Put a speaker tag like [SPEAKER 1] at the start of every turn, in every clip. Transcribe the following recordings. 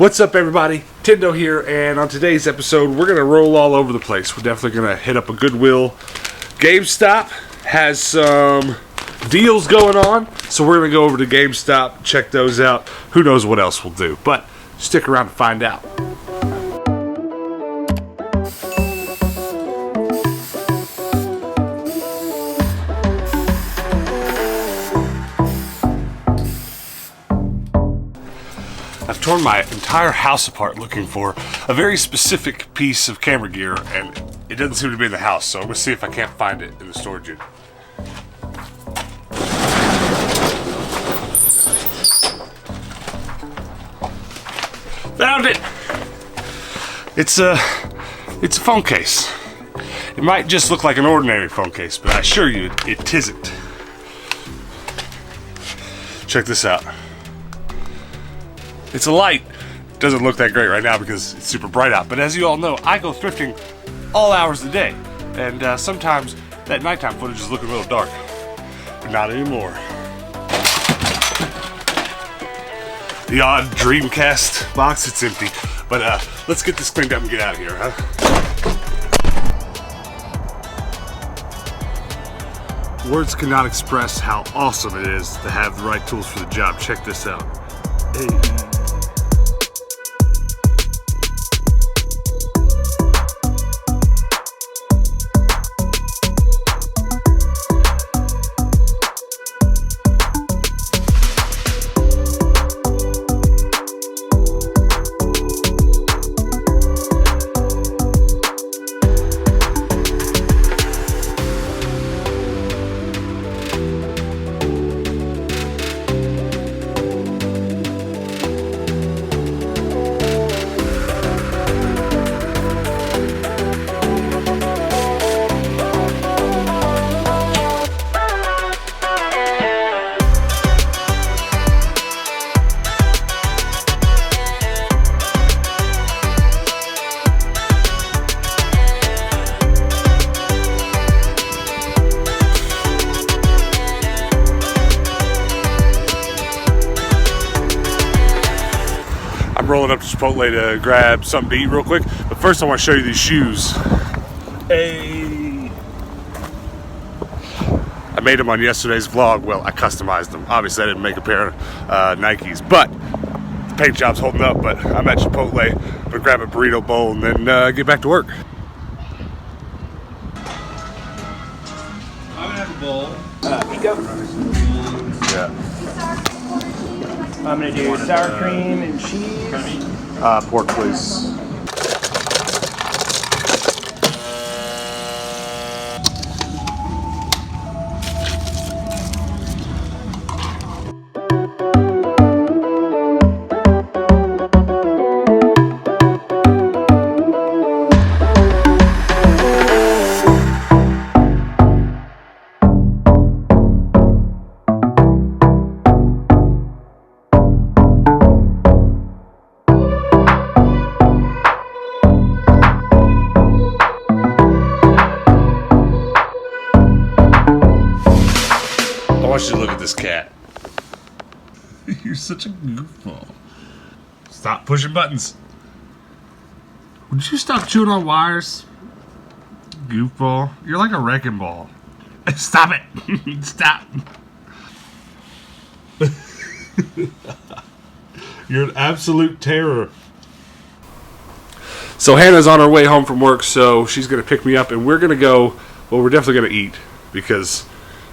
[SPEAKER 1] What's up, everybody? Tendo here, and on today's episode, we're going to roll all over the place. We're definitely going to hit up a Goodwill. GameStop has some deals going on, so we're going to go over to GameStop, check those out. Who knows what else we'll do, but stick around to find out. I've torn my entire house apart looking for a very specific piece of camera gear, and it doesn't seem to be in the house, so I'm going to see if I can't find it in the storage unit. Found it! It's a phone case. It might just look like an ordinary phone case, but I assure you it tisn't. Check this out. It's a light. It doesn't look that great right now because it's super bright out, but as you all know, I go thrifting all hours of the day, and sometimes that nighttime footage is looking a little dark, but not anymore. The odd Dreamcast box, it's empty, but let's get this cleaned up and get out of here, huh? Words cannot express how awesome it is to have the right tools for the job. Check this out. Hey. I'm rolling up to Chipotle to grab something to eat real quick, but first I want to show you these shoes. Hey! I made them on yesterday's vlog. Well, I customized them. Obviously I didn't make a pair of Nikes, but the paint job's holding up. But I'm at Chipotle. I'm gonna grab a burrito bowl and then get back to work.
[SPEAKER 2] I'm gonna have a bowl.
[SPEAKER 3] Pico.
[SPEAKER 1] Yeah.
[SPEAKER 3] I'm gonna do sour cream and cheese.
[SPEAKER 1] Pork, please. I want you to look at this cat. You're such a goofball. Stop pushing buttons. Would you stop chewing on wires? Goofball. You're like a wrecking ball. Stop it. Stop. You're an absolute terror. So Hannah's on her way home from work, so she's going to pick me up, and we're going to go, well, we're definitely going to eat, because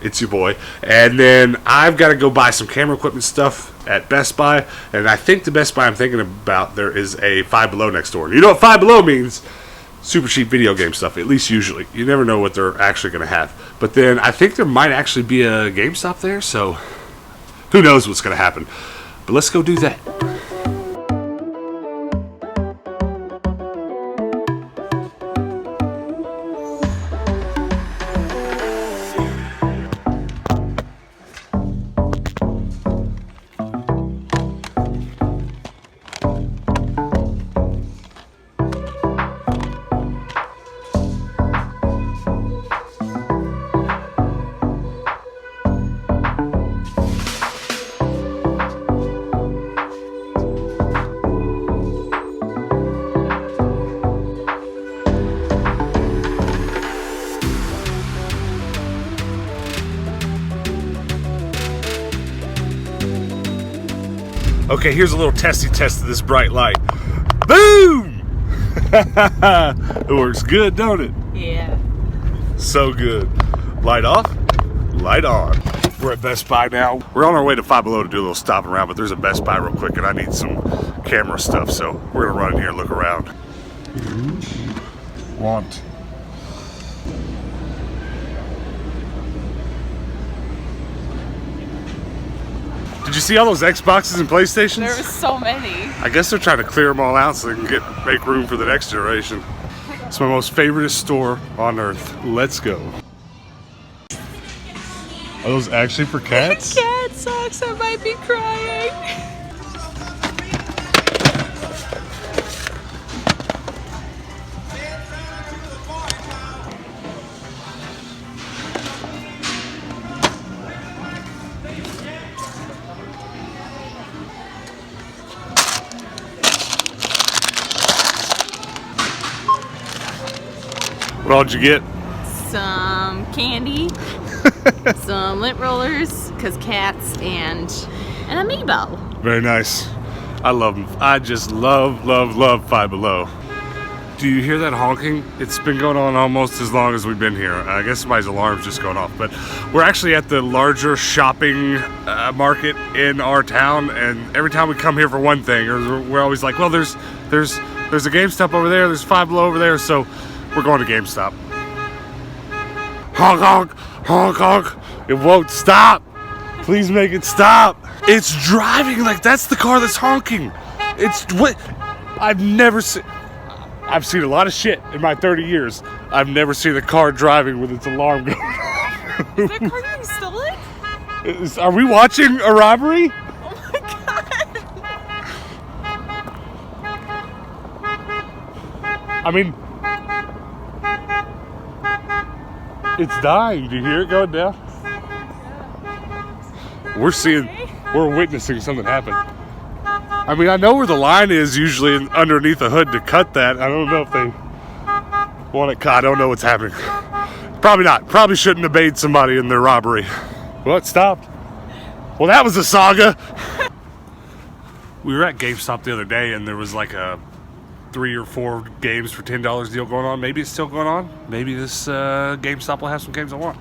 [SPEAKER 1] it's your boy. And then I've got to go buy some camera equipment stuff at Best Buy. And I think the Best Buy I'm thinking about, there is a Five Below next door. And you know what Five Below means? Super cheap video game stuff, at least usually. You never know what they're actually going to have. But then I think there might actually be a GameStop there. So who knows what's going to happen. But let's go do that. Okay, here's a little testy test of this bright light. Boom! It works good, don't it?
[SPEAKER 2] Yeah.
[SPEAKER 1] So good. Light off, light on. We're at Best Buy now. We're on our way to Five Below to do a little stopping around, but there's a Best Buy real quick and I need some camera stuff, so we're gonna run in here and look around. Want. Did you see all those Xboxes and PlayStations?
[SPEAKER 2] There were so many.
[SPEAKER 1] I guess they're trying to clear them all out so they can make room for the next generation. It's my most favorite store on earth. Let's go. Are those actually for cats?
[SPEAKER 2] Cat socks, I might be crying.
[SPEAKER 1] What all did you get?
[SPEAKER 2] Some candy, some lint rollers, cause cats, and an amiibo.
[SPEAKER 1] Very nice. I love them. I just love Five Below. Do you hear that honking? It's been going on almost as long as we've been here. I guess somebody's alarm's just going off, but we're actually at the larger shopping market in our town, and every time we come here for one thing, we're always like, well, there's a GameStop over there, there's Five Below over there, so we're going to GameStop. Honk, honk, honk, honk. It won't stop. Please make it stop. It's driving like that's the car that's honking. It's what I've seen a lot of shit in my 30 years. I've never seen a car driving with its alarm going off.
[SPEAKER 2] Is that car getting stolen?
[SPEAKER 1] Are we watching a robbery?
[SPEAKER 2] Oh my god.
[SPEAKER 1] I mean, it's dying. Do you hear it going down? We're witnessing something happen. I mean, I know where the line is usually underneath the hood to cut that. I don't know if they want it cut. I don't know what's happening. Probably not. Probably shouldn't have baited somebody in their robbery. Well, it stopped. Well, that was a saga. We were at GameStop the other day and there was like a 3 or 4 games for $10 deal going on. Maybe it's still going on. Maybe this GameStop will have some games I want.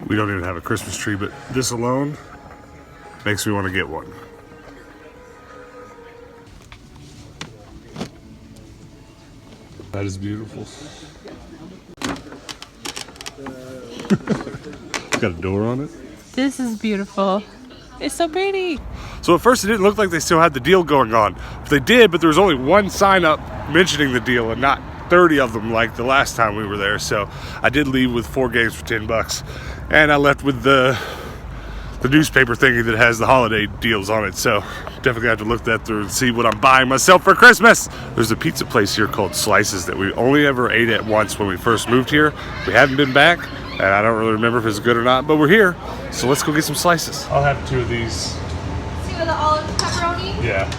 [SPEAKER 1] We don't even have a Christmas tree, but this alone makes me want to get one. That is beautiful. It's got a door on it.
[SPEAKER 2] This is beautiful. It's so pretty.
[SPEAKER 1] So at first it didn't look like they still had the deal going on. They did, but there was only one sign up mentioning the deal and not 30 of them like the last time we were there. So I did leave with 4 games for $10. And I left with the newspaper thingy that has the holiday deals on it. So definitely have to look that through and see what I'm buying myself for Christmas. There's a pizza place here called Slices that we only ever ate at once when we first moved here. We haven't been back, and I don't really remember if it's good or not, but we're here. So let's go get some slices. I'll have 2 of these.
[SPEAKER 4] See with the olive pepperoni?
[SPEAKER 1] Yeah.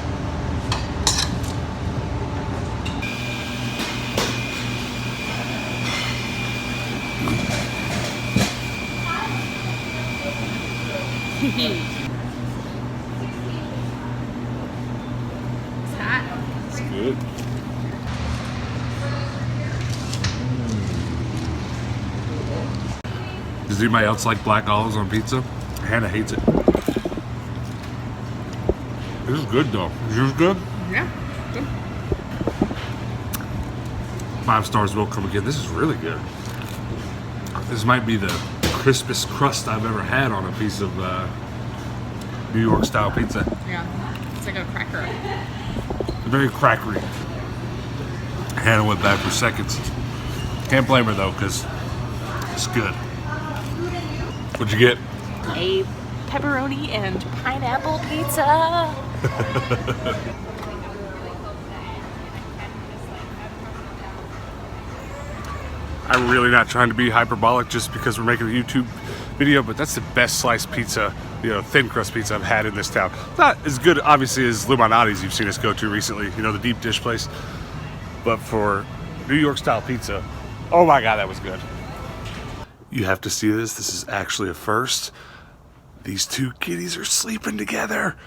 [SPEAKER 2] It's hot.
[SPEAKER 1] It's good. Does anybody else like black olives on pizza? Hannah hates it. This is good though. Is yours good?
[SPEAKER 2] Yeah. Good.
[SPEAKER 1] 5 stars will come again. This is really good. This might be the crispest crust I've ever had on a piece of New York style pizza.
[SPEAKER 2] Yeah. It's like a cracker.
[SPEAKER 1] Very crackery. Hannah went back for seconds. Can't blame her though, because it's good. What'd you get?
[SPEAKER 2] A pepperoni and pineapple pizza.
[SPEAKER 1] I'm really not trying to be hyperbolic just because we're making a YouTube video, but that's the best sliced pizza, you know, thin crust pizza I've had in this town. Not as good, obviously, as Luminati's you've seen us go to recently, you know, the deep dish place. But for New York style pizza, oh my God, that was good. You have to see this. This is actually a first. These two kitties are sleeping together.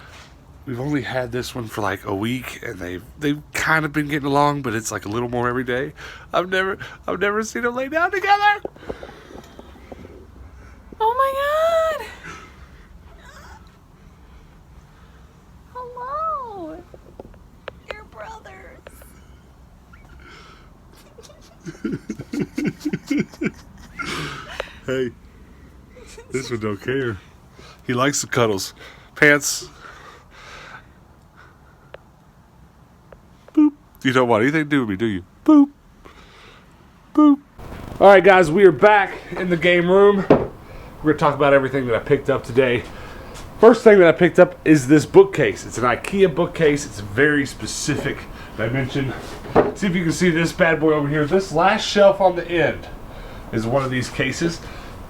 [SPEAKER 1] We've only had this one for like a week, and they've kind of been getting along, but it's like a little more every day. I've never seen them lay down together.
[SPEAKER 2] Oh my God! Hello! You're brothers.
[SPEAKER 1] Hey, this one don't care. He likes the cuddles. Pants. Boop. You don't want anything to do with me, do you? Boop. Boop. Alright guys, we are back in the game room. We're going to talk about everything that I picked up today. First thing that I picked up is this bookcase. It's an IKEA bookcase. It's very specific dimension. See if you can see this bad boy over here. This last shelf on the end is one of these cases.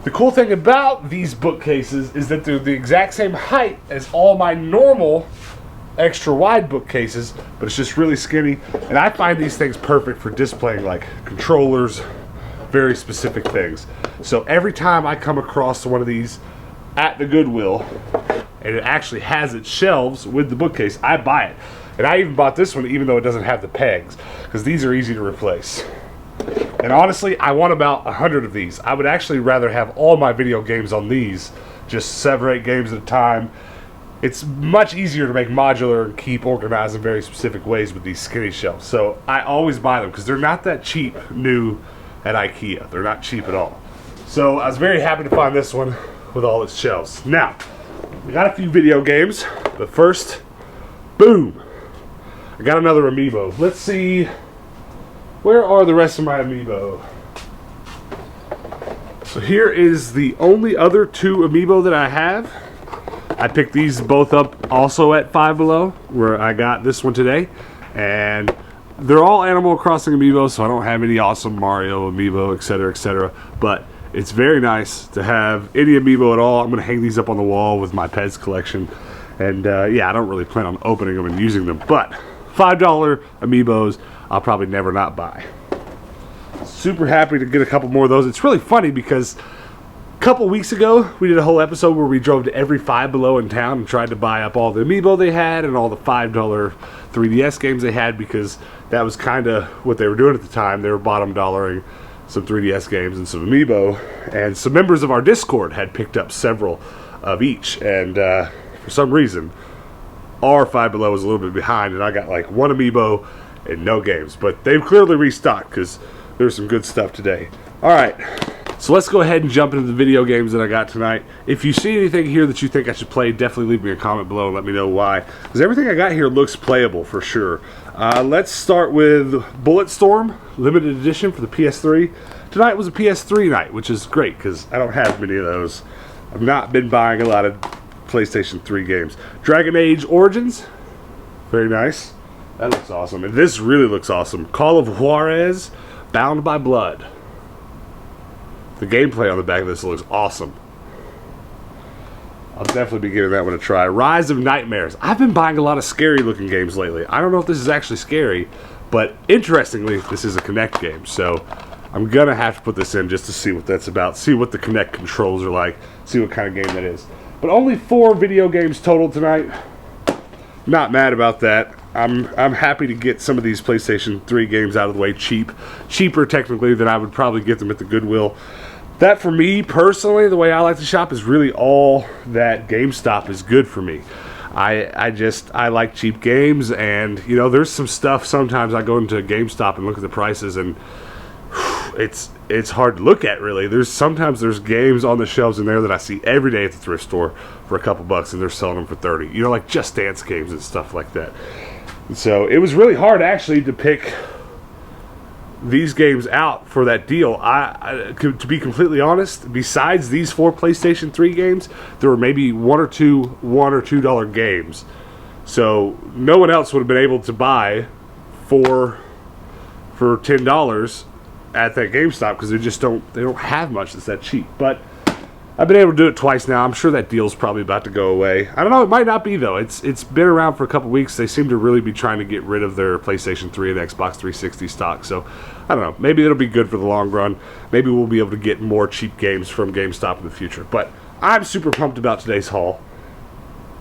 [SPEAKER 1] The cool thing about these bookcases is that they're the exact same height as all my normal extra wide bookcases, but it's just really skinny. And I find these things perfect for displaying like controllers, very specific things. So every time I come across one of these at the Goodwill, and it actually has its shelves with the bookcase, I buy it. And I even bought this one even though it doesn't have the pegs, because these are easy to replace. And honestly, I want about 100 of these. I would actually rather have all my video games on these, just 7 or 8 games at a time. It's much easier to make modular and keep organized in very specific ways with these skinny shelves. So I always buy them because they're not that cheap new at IKEA. They're not cheap at all. So I was very happy to find this one with all its shelves. Now, we got a few video games, but first, boom, I got another amiibo. Let's see, where are the rest of my amiibo? So here is the only other 2 amiibo that I have. I picked these both up also at Five Below, where I got this one today, and they're all Animal Crossing amiibo, so I don't have any awesome Mario amiibo, etc., etc. But it's very nice to have any amiibo at all. I'm going to hang these up on the wall with my Pets collection, and yeah, I don't really plan on opening them and using them, but $5 amiibos I'll probably never not buy. Super happy to get a couple more of those. It's really funny because a couple weeks ago we did a whole episode where we drove to every Five Below in town and tried to buy up all the amiibo they had and all the $5 3DS games they had, because that was kind of what they were doing at the time. They were bottom dollaring some 3DS games and some amiibo, and some members of our Discord had picked up several of each, and for some reason our Five Below was a little bit behind, and I got like 1 amiibo and no games, but they've clearly restocked because there's some good stuff today. Alright, so let's go ahead and jump into the video games that I got tonight. If you see anything here that you think I should play, definitely leave me a comment below and let me know why, because everything I got here looks playable for sure. Let's start with Bulletstorm Limited Edition for the PS3. Tonight was a PS3 night, which is great because I don't have many of those. I've not been buying a lot of PlayStation 3 games. Dragon Age Origins, very nice. That looks awesome. And this really looks awesome. Call of Juarez, Bound by Blood. The gameplay on the back of this looks awesome. I'll definitely be giving that one a try. Rise of Nightmares. I've been buying a lot of scary looking games lately. I don't know if this is actually scary, but interestingly, this is a Kinect game. So I'm going to have to put this in just to see what that's about. See what the Kinect controls are like. See what kind of game that is. But only 4 video games total tonight. Not mad about that. I'm happy to get some of these PlayStation 3 games out of the way cheap. Cheaper, technically, than I would probably get them at the Goodwill. That, for me, personally, the way I like to shop is really all that GameStop is good for me. I like cheap games, and, you know, there's some stuff sometimes I go into GameStop and look at the prices, and it's hard to look at, really. Sometimes there's games on the shelves in there that I see every day at the thrift store for a couple bucks, and they're selling them for 30. You know, like Just Dance games and stuff like that. And so it was really hard, actually, to pick these games out for that deal. To be completely honest, besides these 4 PlayStation 3 games, there were maybe $1 or $2 games. So no one else would have been able to buy for $10 at that GameStop because they don't have much that's that cheap. But I've been able to do it twice now. I'm sure that deal's probably about to go away. I don't know. It might not be, though. It's been around for a couple weeks. They seem to really be trying to get rid of their PlayStation 3 and Xbox 360 stock. So, I don't know. Maybe it'll be good for the long run. Maybe we'll be able to get more cheap games from GameStop in the future. But I'm super pumped about today's haul.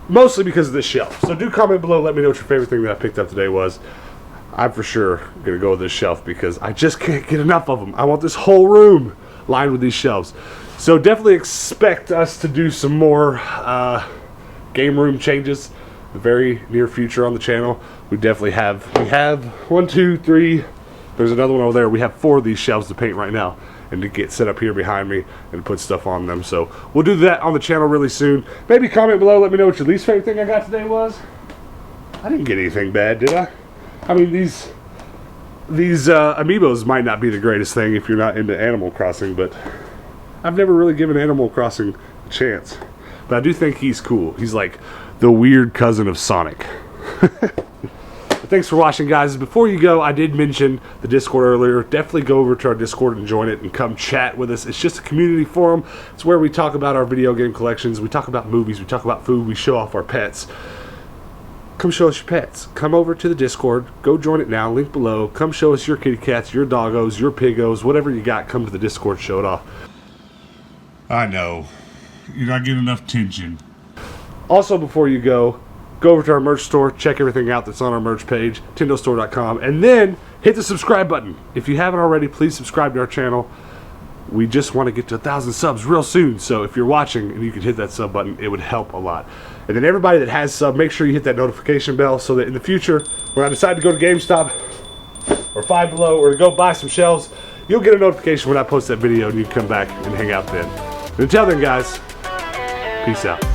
[SPEAKER 1] Mostly because of this shelf. So do comment below. Let me know what your favorite thing that I picked up today was. I'm for sure going to go with this shelf because I just can't get enough of them. I want this whole room lined with these shelves. So definitely expect us to do some more game room changes in the very near future on the channel. We have 1, 2, 3. There's another one over there. We have 4 of these shelves to paint right now and to get set up here behind me and put stuff on them. So we'll do that on the channel really soon. Maybe comment below. Let me know what your least favorite thing I got today was. I didn't get anything bad, did I? I mean, these amiibos might not be the greatest thing if you're not into Animal Crossing, but I've never really given Animal Crossing a chance. But I do think he's cool. He's like the weird cousin of Sonic. Thanks for watching, guys. Before you go, I did mention the Discord earlier. Definitely go over to our Discord and join it and come chat with us. It's just a community forum. It's where we talk about our video game collections. We talk about movies. We talk about food. We show off our pets. Come show us your pets. Come over to the Discord. Go join it now. Link below. Come show us your kitty cats, your doggos, your piggos, whatever you got. Come to the Discord. Show it off. I know. You're not getting enough attention. Also, before you go over to our merch store. Check everything out that's on our merch page, tendostore.com. And then hit the subscribe button. If you haven't already, please subscribe to our channel. We just want to get to 1,000 subs real soon. So if you're watching and you could hit that sub button, it would help a lot. And then everybody that has sub, make sure you hit that notification bell so that in the future, when I decide to go to GameStop or Five Below or to go buy some shelves, you'll get a notification when I post that video and you can come back and hang out then. And until then, guys, peace out.